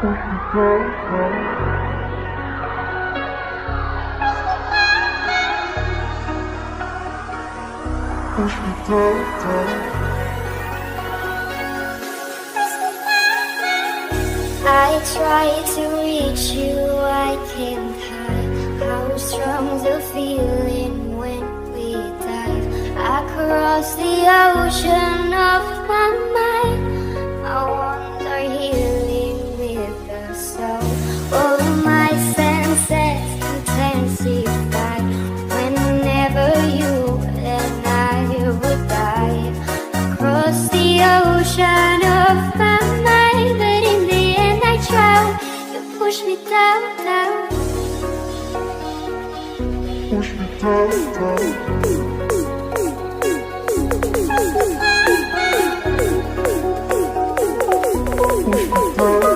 I try to reach you, I can't hide how strong the feeling when we dive across the ocean of my mind. I wander healing with the soul. All my senses intensify whenever you and I would dive across the ocean of my mind. But in the end I drown. You push me down, down. Push me down, down. Push me down.